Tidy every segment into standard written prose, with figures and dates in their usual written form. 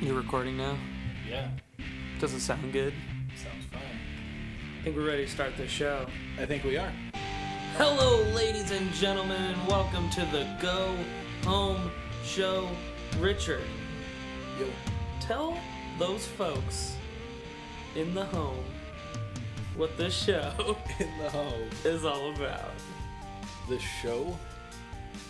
You're recording now? Yeah, Does it sound good? sounds fine. I think we're ready to start the show. I think we are. Hello, ladies and gentlemen, and welcome to the Go Home Show. Richard, Yo. tell those folks in the home what this show In the home. is all about. This show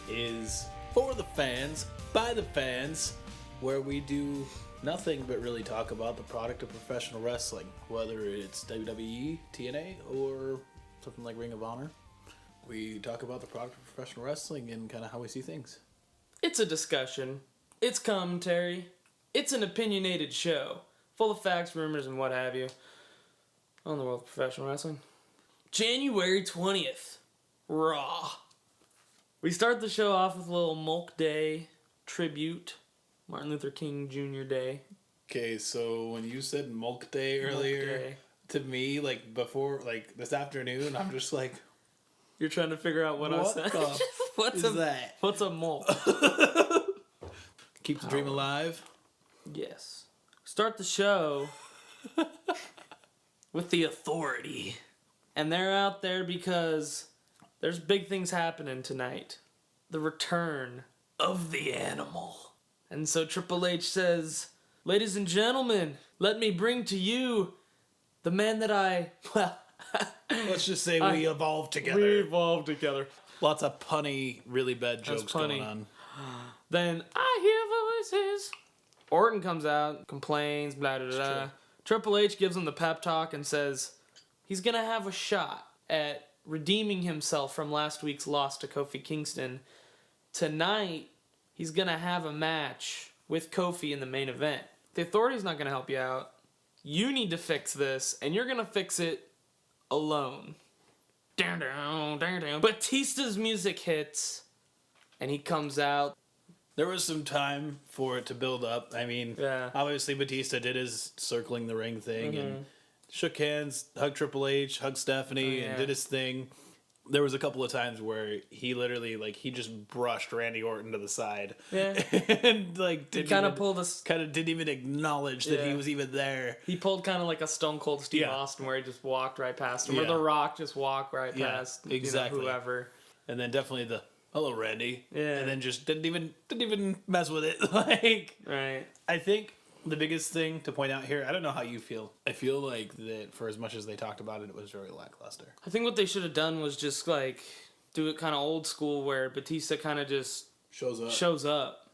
is for the fans, by the fans, where we do nothing but really talk about the product of professional wrestling, whether it's WWE, TNA, or something like Ring of Honor. We talk about the product of professional wrestling and kind of how we see things. It's a discussion. It's commentary. It's an opinionated show, full of facts, rumors, and what have you, on the world of professional wrestling. January 20th, Raw. We start the show off with a little Mulk Day tribute, Martin Luther King Jr. Day. Okay, so when you said Mulk Day earlier, Mulk Day. to me, before, this afternoon, I'm just like, You're trying to figure out what I said. the What's is that? What's a Mulk? Keep the dream alive. Yes. Start the show with the Authority. And they're out there because there's big things happening tonight. The return of the animal. And so Triple H says, ladies and gentlemen, let me bring to you the man that Let's just say we evolved together. we evolved together. Lots of punny, really bad That's jokes punny. going on. Then I hear voices. Orton comes out, complains, blah, blah, blah. true. Triple H gives him the pep talk and says he's going to have a shot at redeeming himself from last week's loss to Kofi Kingston. Tonight, he's going to have a match with Kofi in the main event. The Authority's not going to help you out. You need to fix this, and you're going to fix it alone. Down, down, down, down. Batista's music hits, and he comes out. There was some time for it to build up. I mean, Yeah. obviously Batista did his circling the ring thing and shook hands, hugged Triple H, hugged Stephanie, and did his thing. There was a couple of times where he literally, he just brushed Randy Orton to the side. Yeah. And, He kind of pulled us. kind of didn't even acknowledge that he Yeah. was even there. He pulled kind of like a Stone Cold Steve Yeah. Austin, where he just walked right past him, or Yeah. The Rock just walked right Yeah, past, exactly. whoever. And then definitely the hello Randy. Yeah. And then just didn't even mess with it. Right. I think the biggest thing to point out here, I don't know how you feel. I feel like that for as much as they talked about it, it was very lackluster. I think what they should have done was just do it kind of old school, where Batista kind of just shows up.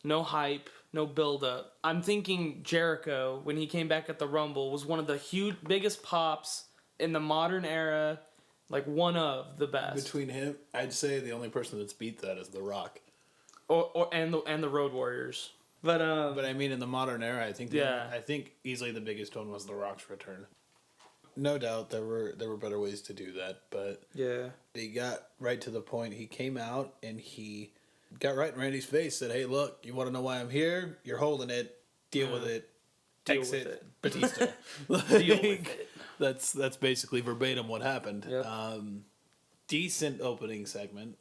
No hype, no build up. I'm thinking Jericho, when he came back at the Rumble, was one of the biggest pops in the modern era, one of the best. Between him, I'd say the only person that's beat that is The Rock. And the Road Warriors. But I mean, in the modern era, I think I think easily the biggest one was The Rock's return. No doubt there were better ways to do that, but yeah. he got right to the point. He came out and he got right in Randy's face, said, "Hey, look, you want to know why I'm here? You're holding it. Deal with it. Deal Exit with it. Batista." Deal with it. That's basically verbatim what happened. Yep. Decent opening segment.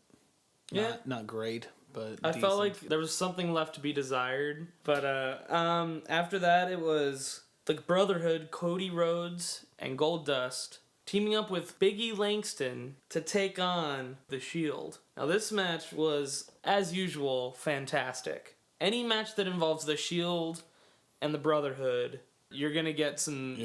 Yeah. Not great, but I decent. felt like there was something left to be desired. But after that, it was the Brotherhood, Cody Rhodes and Goldust, teaming up with Big E Langston to take on The Shield. Now, this match was, as usual, fantastic. Any match that involves The Shield and the Brotherhood, you're going to get some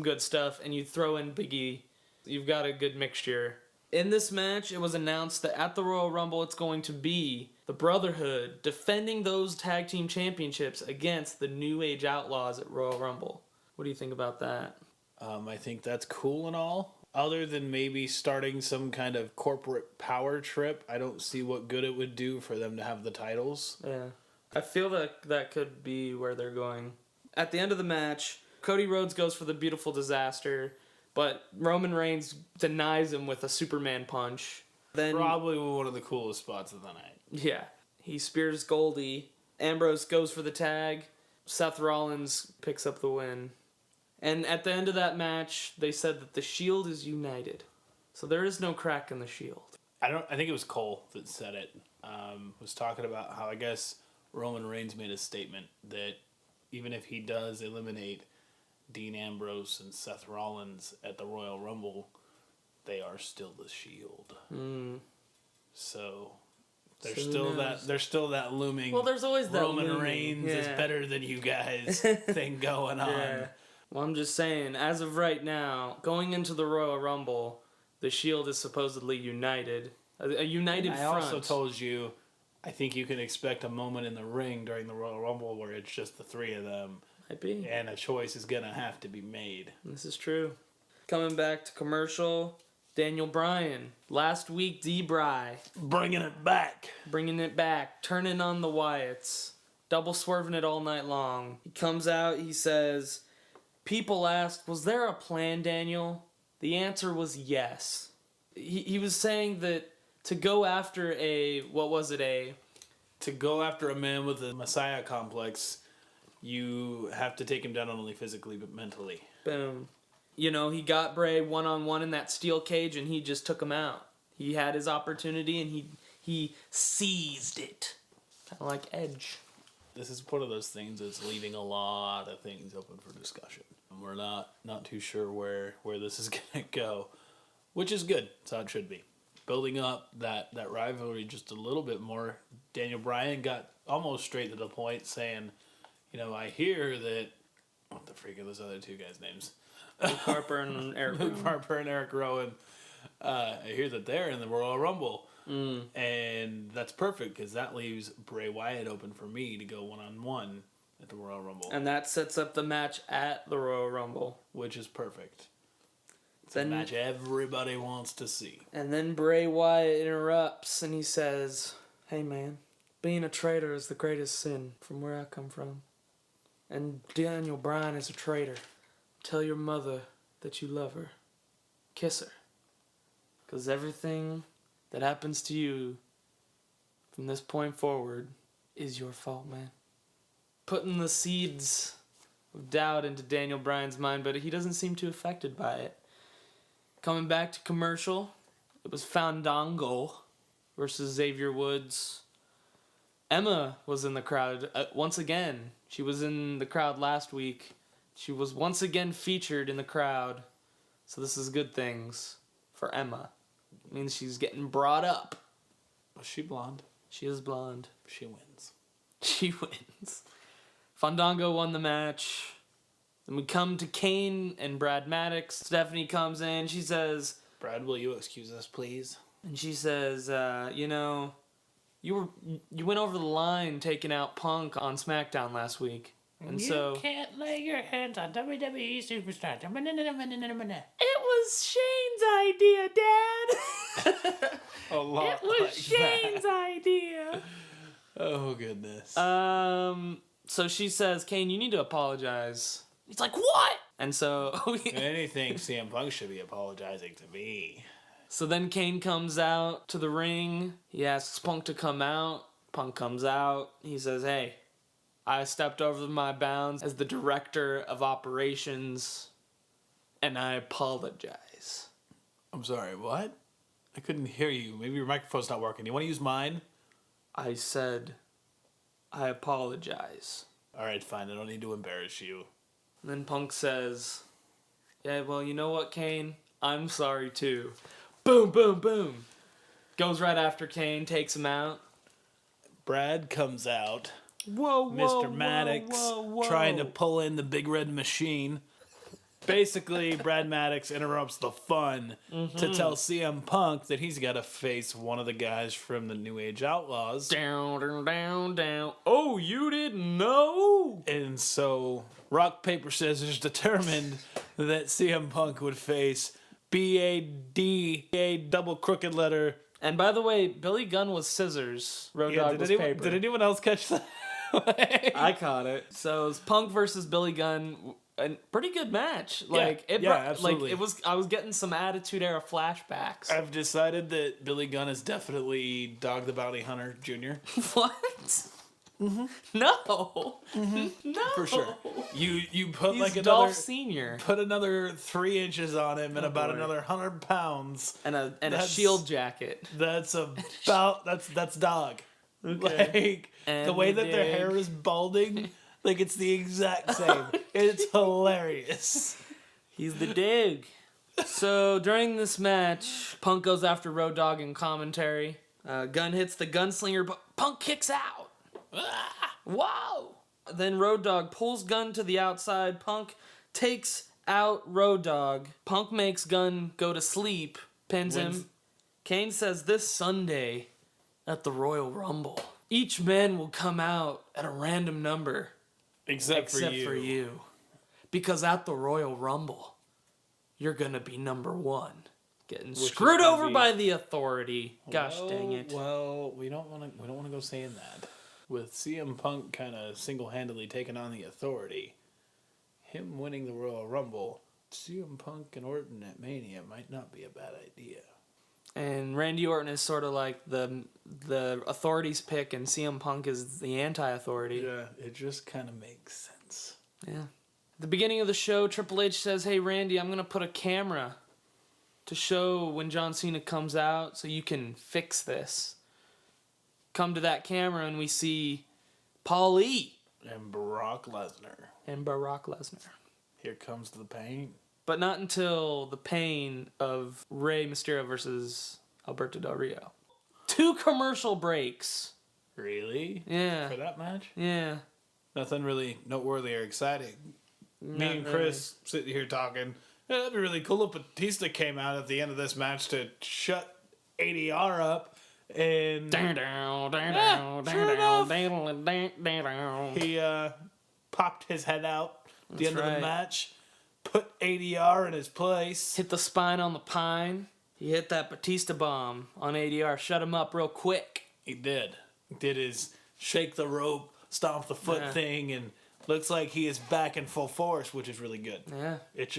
good stuff, and you throw in Big E, you've got a good mixture. In this match, it was announced that at the Royal Rumble, it's going to be the Brotherhood defending those tag team championships against the New Age Outlaws at Royal Rumble. What do you think about that? I think that's cool and all. Other than maybe starting some kind of corporate power trip, I don't see what good it would do for them to have the titles. Yeah. I feel that could be where they're going. At the end of the match, Cody Rhodes goes for the Beautiful Disaster, but Roman Reigns denies him with a Superman punch. Then Probably one of the coolest spots of the night. yeah, he spears Goldie. Ambrose goes for the tag. Seth Rollins picks up the win. And at the end of that match, they said that the Shield is united. So there is no crack in the Shield. I think it was Cole that said it. Was talking about how I guess Roman Reigns made a statement that even if he does eliminate Dean Ambrose and Seth Rollins at the Royal Rumble, they are still the Shield. So there's still that looming. Well, there's always that Roman looming. Reigns is better than you guys thing going on. Yeah. Well, I'm just saying, as of right now, going into the Royal Rumble, the Shield is supposedly united. A united I front. also told you, I think you can expect a moment in the ring during the Royal Rumble where it's just the three of them. Might be. And a choice is going to have to be made. This is true. Coming back to commercial, Daniel Bryan. Last week, D-Bry. Bringing it back. Bringing it back. Turning on the Wyatts. Double swerving it all night long. He comes out, he says, people asked, was there a plan, Daniel? The answer was yes. He was saying that to go after To go after a man with a Messiah complex, you have to take him down not only physically but mentally. Boom. You know, he got Bray one-on-one in that steel cage and he just took him out. He had his opportunity and he seized it. Kind of like Edge. This is one of those things that's leaving a lot of things open for discussion. And we're not too sure where this is going to go, which is good. That's how it should be. Building up that rivalry just a little bit more. Daniel Bryan got almost straight to the point saying, you know, I hear that... What the freak are those other two guys' names? Luke Harper and Eric Luke Rowan. Harper and Eric Rowan. I hear that they're in the Royal Rumble. And that's perfect because that leaves Bray Wyatt open for me to go one-on-one at the Royal Rumble. And that sets up the match at the Royal Rumble. Which is perfect. It's a match everybody wants to see. And then Bray Wyatt interrupts and he says, hey man, being a traitor is the greatest sin from where I come from. And Daniel Bryan is a traitor. Tell your mother that you love her. Kiss her. Because everything that happens to you from this point forward is your fault, man. Putting the seeds of doubt into Daniel Bryan's mind, but he doesn't seem too affected by it. Coming back to commercial, it was Fandango versus Xavier Woods. Emma was in the crowd once again. She was in the crowd last week. She was once again featured in the crowd. So this is good things for Emma. It means she's getting brought up. Was she blonde? She is blonde. She wins. She wins. Fandango won the match. Then we come to Kane and Brad Maddox. Stephanie comes in. She says... Brad, will you excuse us, please? And she says, you know, you went over the line taking out Punk on SmackDown last week. And you so... can't lay your hands on WWE superstars. It was Shane's idea, Dad! A lot It was like Shane's that. idea! Oh, goodness. So she says, Kane, you need to apologize. He's like, what? And so... Anything CM Punk should be apologizing to me. So then Kane comes out to the ring. He asks Punk to come out. Punk comes out. He says, hey, I stepped over my bounds as the director of operations, and I apologize. I'm sorry, what? I couldn't hear you. Maybe your microphone's not working. You want to use mine? I said, I apologize. All right, fine. I don't need to embarrass you. And then Punk says, yeah, well, you know what, Kane? I'm sorry, too. Boom, boom, boom. Goes right after Kane, takes him out. Brad comes out. Whoa, Mr. Maddox trying to pull in the big red machine. Basically, Brad Maddox interrupts the fun to tell CM Punk that he's got to face one of the guys from the New Age Outlaws. Down, down, down, down. Oh, you didn't know? And so, rock, paper, scissors determined that CM Punk would face B-A-D, a double crooked letter. And by the way, Billy Gunn was scissors. Road Dogg was paper. Did anyone else catch that? I caught it. So it was Punk versus Billy Gunn. A pretty good match. Like absolutely. Like it was. I was getting some Attitude Era flashbacks. I've decided that Billy Gunn is definitely Dog the Bounty Hunter Jr. What? Mm-hmm. No. Mm-hmm. No. For sure. You put He's like Dolph another Senior. Put another 3 inches on him and about another 100 pounds. And a shield jacket. That's about that's Dog. Okay. Like And the way that their hair is balding. Like, it's the exact same. It's hilarious. He's the dude. So during this match, Punk goes after Road Dogg in commentary. Gunn hits the gunslinger, but Punk kicks out. Whoa! Then Road Dogg pulls Gunn to the outside. Punk takes out Road Dogg. Punk makes Gunn go to sleep, pins him. Kane says this Sunday at the Royal Rumble, each man will come out at a random number. Except for you. Because at the Royal Rumble, you're going to be number one. Getting screwed over by the Authority. Gosh dang it. Well, we don't want to go saying that. With CM Punk kind of single-handedly taking on the Authority, him winning the Royal Rumble, CM Punk and Orton at Mania might not be a bad idea. And Randy Orton is sort of like the Authority's pick, and CM Punk is the anti-Authority. Yeah, it just kind of makes sense. Yeah. At the beginning of the show, Triple H says, "Hey, Randy, I'm going to put a camera to show when John Cena comes out so you can fix this." Come to that camera, and we see Paul E. And Brock Lesnar. Here comes the pain. But not until the pain of Rey Mysterio versus Alberto Del Rio. 2 commercial breaks. Really? Yeah. For that match? Yeah. Nothing really noteworthy or exciting. Me and Chris sitting here talking. Yeah, that'd be really cool if Batista came out at the end of this match to shut ADR up. And he popped his head out at the end of the match. Put ADR in his place. Hit the spine on the pine. He hit that Batista bomb on ADR. Shut him up real quick. He did. Did his shake the rope, stomp the foot thing, and looks like he is back in full force, which is really good. Yeah. It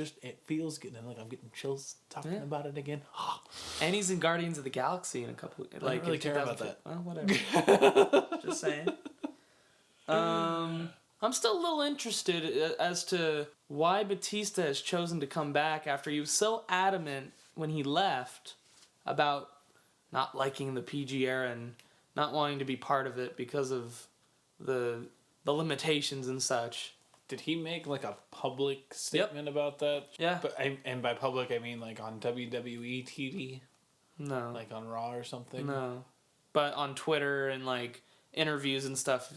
feels good. And like I'm getting chills talking about it again. And he's in Guardians of the Galaxy in a couple. I don't really care about that. Well, whatever. Just saying. I'm still a little interested as to why Batista has chosen to come back after he was so adamant when he left about not liking the PG era and not wanting to be part of it because of the limitations and such. Did he make like a public statement about that? Yeah. And by public I mean like on WWE TV? No. Like on Raw or something? No. But on Twitter and like interviews and stuff,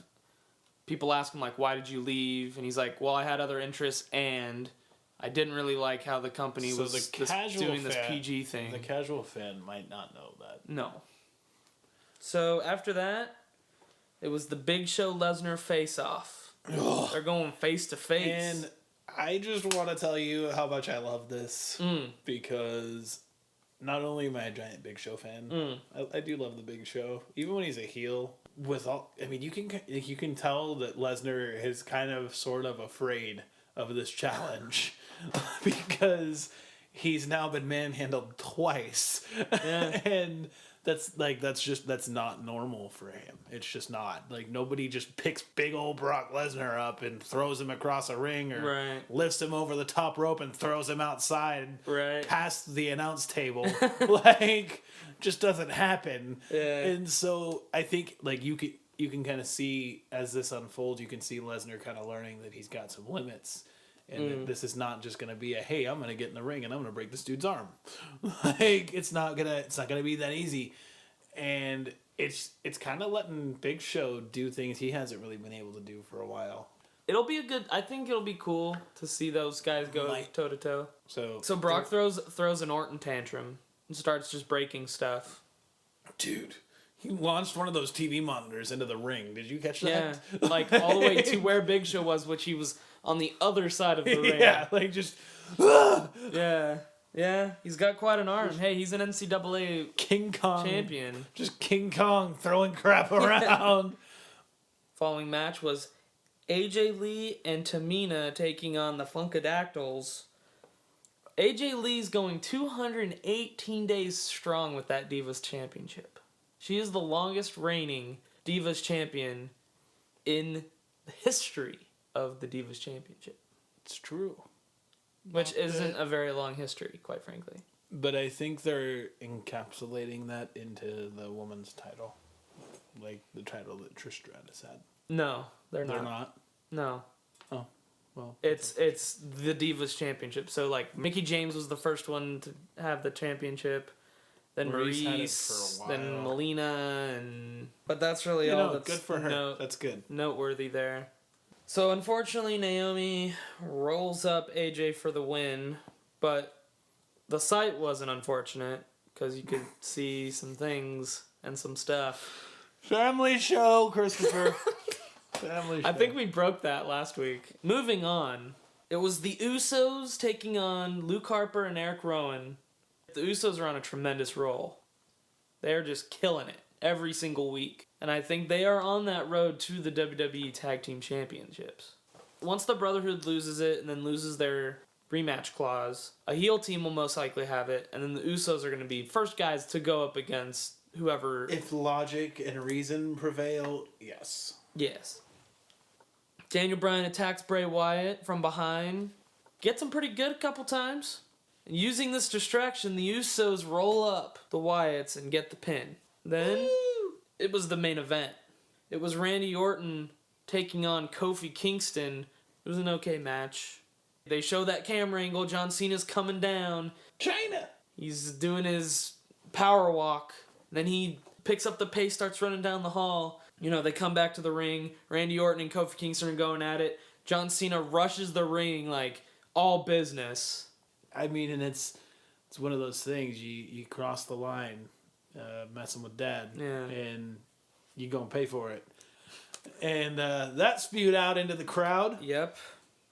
people ask him like, why did you leave? And he's like, well, I had other interests and I didn't really like how the company was doing this PG thing. The casual fan might not know that. No. So after that, it was the Big Show Lesnar face-off. They're going face to face. And I just want to tell you how much I love this. Because not only am I a giant Big Show fan, I do love the Big Show. Even when he's a heel. You can tell that Lesnar is kind of sort of afraid of this challenge because he's now been manhandled twice. Yeah. And that's not normal for him. It's just not. Like, nobody just picks big old Brock Lesnar up and throws him across a ring or lifts him over the top rope and throws him outside past the announce table. Like, just doesn't happen. Yeah. And so I think like you can kind of see as this unfolds, you can see Lesnar kind of learning that he's got some limits. And that this is not just gonna be a, hey, I'm gonna get in the ring and I'm gonna break this dude's arm. Like, it's not gonna be that easy. And it's kind of letting Big Show do things he hasn't really been able to do for a while. I think it'll be cool to see those guys go toe to toe. So Brock throws an Orton tantrum and starts just breaking stuff. Dude, he launched one of those TV monitors into the ring. Did you catch that? Yeah, like all the way to where Big Show was, which he was on the other side of the ring. Yeah, like just... Yeah, he's got quite an arm. Hey, he's an NCAA King Kong champion. Just King Kong throwing crap around. Following match was AJ Lee and Tamina taking on the Funkadactyls. AJ Lee's going 218 days strong with that Divas Championship. She is the longest reigning Divas Champion in the history of the Divas Championship. It's true. Which isn't a very long history, quite frankly. But I think they're encapsulating that into the woman's title. Like the title that Trish Stratus had. No, they're not. They're not? No. Oh, well. It's the Divas Championship. So like Mickey James was the first one to have the championship. Then Maurice had it Maurice, for a then while. Melina, but that's really all that's good for her. That's good. Noteworthy there. So unfortunately, Naomi rolls up AJ for the win, but the sight wasn't unfortunate because you could see some things and some stuff. Family show, Christopher. Family show. I think we broke that last week. Moving on, it was the Usos taking on Luke Harper and Eric Rowan. The Usos are on a tremendous roll. They're just killing it every single week. And I think they are on that road to the WWE Tag Team Championships. Once the Brotherhood loses it and then loses their rematch clause, a heel team will most likely have it, and then the Usos are going to be first guys to go up against whoever. If logic and reason prevail, yes. Yes. Daniel Bryan attacks Bray Wyatt from behind. Gets him pretty good a couple times. And using this distraction, the Usos roll up the Wyatts and get the pin. Then, it was the main event. It was Randy Orton taking on Kofi Kingston. It was an okay match. They show that camera angle. John Cena's coming down. China! He's doing his power walk. Then he picks up the pace, starts running down the hall. You know, they come back to the ring. Randy Orton and Kofi Kingston are going at it. John Cena rushes the ring like all business. I mean, and it's one of those things. You cross the line, messing with Dad, and you gonna pay for it. And that spewed out into the crowd. Yep.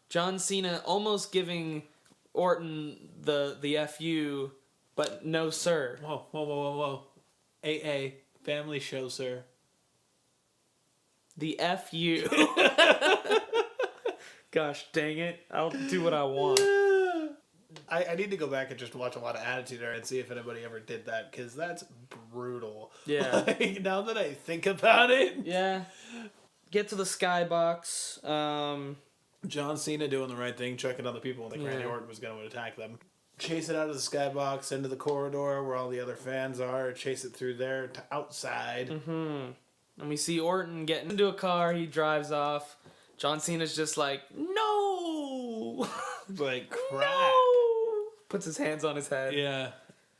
John Cena almost giving Orton the FU, but no sir. Whoa. AA, family show, sir. The FU. Gosh dang it. I'll do what I want. I need to go back and just watch a lot of Attitude Era and see if anybody ever did that, because that's brutal. Yeah. Like, now that I think about it. Yeah. Get to the skybox. John Cena doing the right thing, checking on the people. I think Randy Orton was going to attack them. Chase it out of the skybox into the corridor where all the other fans are. Chase it through there to outside. Mm-hmm. And we see Orton getting into a car. He drives off. John Cena's just like, no! Like, crap. No! Puts his hands on his head. Yeah.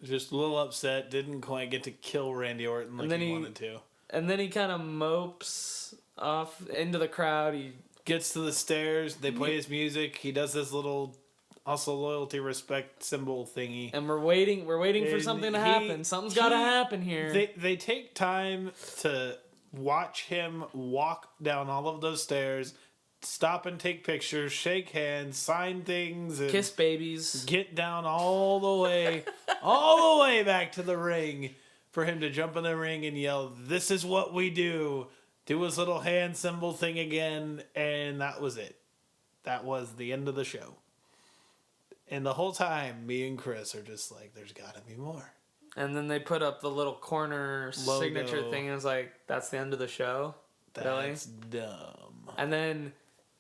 Just a little upset. Didn't quite get to kill Randy Orton like he wanted to. And then he kind of mopes off into the crowd. He gets to the stairs. They play his music. He does this little also loyalty, respect symbol thingy. And we're waiting for something to happen. Something's got to happen here. They take time to watch him walk down all of those stairs, stop and take pictures, shake hands, sign things, and kiss babies. Get down all the way back to the ring for him to jump in the ring and yell, "This is what we do." Do his little hand symbol thing again, and that was it. That was the end of the show. And the whole time, me and Chris are just like, there's got to be more. And then they put up the little corner logo signature thing, and it's like, that's the end of the show? That's dumb. And then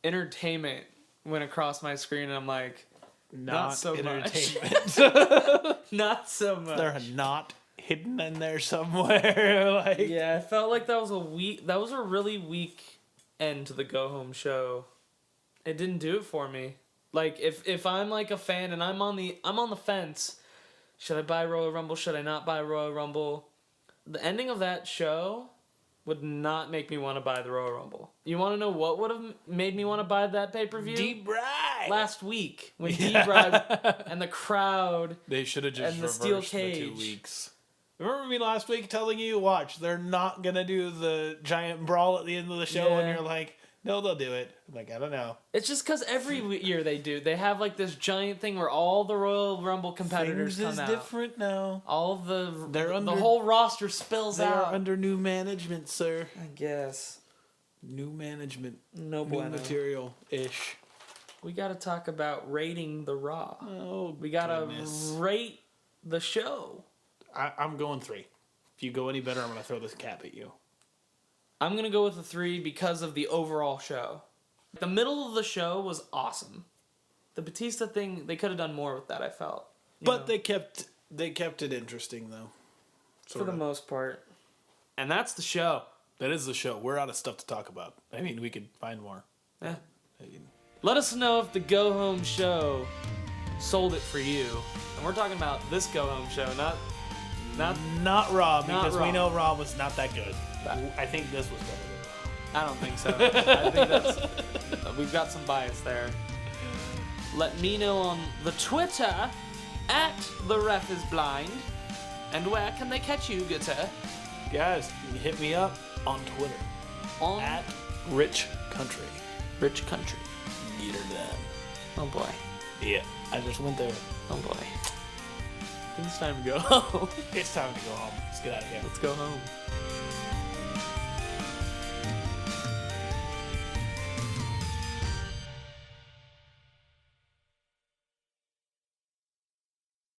entertainment went across my screen, and I'm like, not so entertainment. much. Not so much. They're not hidden in there somewhere. Like, yeah, I felt like that was a really weak end to the go home show. It didn't do it for me. Like if I'm like a fan and I'm on the fence, should I buy Royal Rumble? Should I not buy Royal Rumble? The ending of that show would not make me want to buy the Royal Rumble. You want to know what would have made me want to buy that pay-per-view? D-Bry! Last week when D-Bry and the crowd they should have just and the reversed steel cage. the 2 weeks. Remember me last week telling you, watch, they're not going to do the giant brawl at the end of the show, and you're like, no, they'll do it. I'm like, I don't know. It's just because every year they do. They have like this giant thing where all the Royal Rumble competitors come out. Things is different now. All the whole roster spills out. They're under new management, sir. I guess. New management. No new bueno. material-ish. We got to talk about rating the Raw. Oh, we got to rate the show. I'm going 3. If you go any better, I'm going to throw this cap at you. I'm going to go with a 3 because of the overall show. The middle of the show was awesome. The Batista thing, they could have done more with that, I felt. But they kept it interesting, though. For the most part. And that's the show. That is the show. We're out of stuff to talk about. I mean, we could find more. Yeah. Let us know if the Go Home show sold it for you. And we're talking about this Go Home show, not Raw, Not because Raw. we know Raw was not that good. I think this was better than Raw. I don't think so. I think that's we've got some bias there. Let me know on the Twitter at the ref is blind. And where can they catch you, Gutter? Guys, hit me up on Twitter On at Rich Country. Rich Country. Get her done. Oh boy. Yeah, I just went there. Oh boy. I think it's time to go home. It's time to go home. Let's get out of here. Let's go home.